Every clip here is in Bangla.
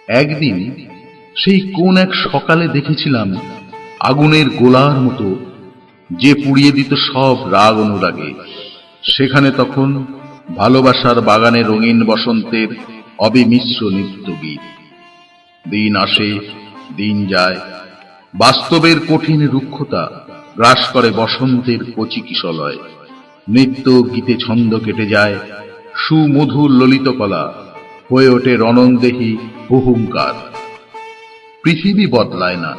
একদিন সেই কোন এক সকালে দেখেছিলাম আগুনের গোলার মতো যে পুড়িয়ে দিত সব রাগ অনুরাগে। সেখানে তখন ভালোবাসার বাগানে রঙিন বসন্তের অবিমিশ্র নৃত্য গীত। দিন আসে, দিন যায়, বাস্তবের কঠিন রুক্ষতা গ্রাস করে বসন্তের কচি কিশলয়। নৃত্য গীতে ছন্দ কেটে যায়, সুমধুর ললিত কলা হয়ে ওঠে রণন্দেহী হুহুঙ্কার। পৃথিবী বদলায় না,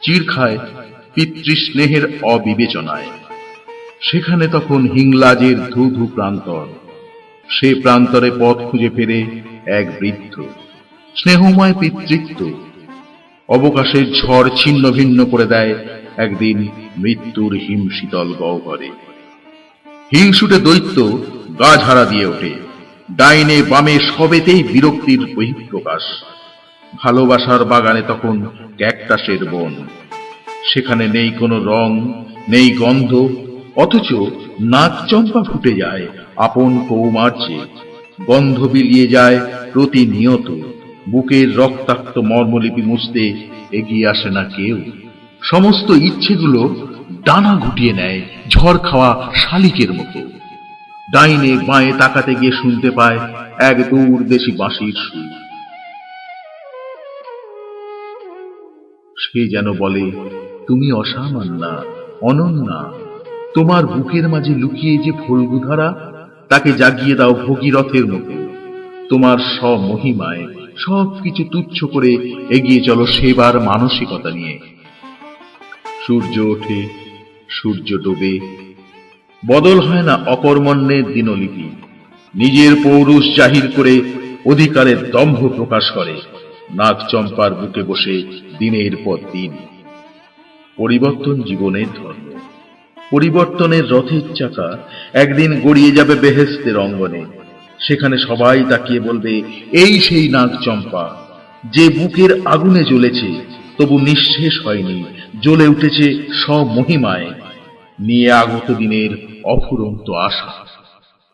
চির খায় পিতৃস্নেহের অবিবেচনায়। সেখানে তখন হিংলাজের ধু ধু প্রান্তর। সে প্রান্তরে পথ খুঁজে ফেরে এক বৃদ্ধ, স্নেহময় পিতৃত্ব। অবকাশের ঝড় ছিন্ন ভিন্ন করে দেয় একদিন মৃত্যুর হিমশীতল গহ্বরে। হিংসুটে দৈত্য গা ঝাড়া দিয়ে ওঠে, ডাইনে বামে সবেতেই বিরক্তির বহিঃপ্রকাশ। ভালোবাসার বাগানে তখন ক্যাকটাসের বন। সেখানে নেই কোনো রং, নেই গন্ধ, অথচ নাগচম্পা ফুটে যায় আপন কৌমার্যে। গন্ধ বিলিয়ে যায় প্রতিনিয়ত, বুকের রক্তাক্ত মর্মলিপি মুছতে এগিয়ে আসে না কেউ। সমস্ত ইচ্ছেগুলো ডানা গুটিয়ে নেয় ঝড় খাওয়া শালিকের মতো। ডাইনে বাঁয়ে তাকাতে গিয়ে শুনতে পায় এক দূরদেশী বাঁশির সুর। সে যেন বলে, তুমি অসামান্যা, অনন্যা। তোমার বুকের মাঝে লুকিয়ে যে ফল্গুধারা, তাকে জাগিয়ে দাও ভগীরথের মতো। তোমার স্বমহিমায় সবকিছু তুচ্ছ করে এগিয়ে চলো সেবার মানসিকতা নিয়ে। সূর্য ওঠে, সূর্য ডোবে, বদল হয় না অকর্মণ্যের দিনলিপি। নিজের পৌরুষ জাহির করে অধিকারের দম্ভ প্রকাশ করে নাগচম্পার বুকে বসে দিনের পর দিন। পরিবর্তন জীবনের ধর্ম। পরিবর্তনের রথের চাকা একদিন গড়িয়ে যাবে বেহেশতের অঙ্গনে। সেখানে সবাই তাকিয়ে বলবে, এই সেই নাগচম্পা যে বুকের আগুনে জ্বলেছে, তবু নিঃশেষ হয়নি, জ্বলে উঠেছে স্বমহিমায়, নিয়ে আগত দিনের অফুরন্ত আশা।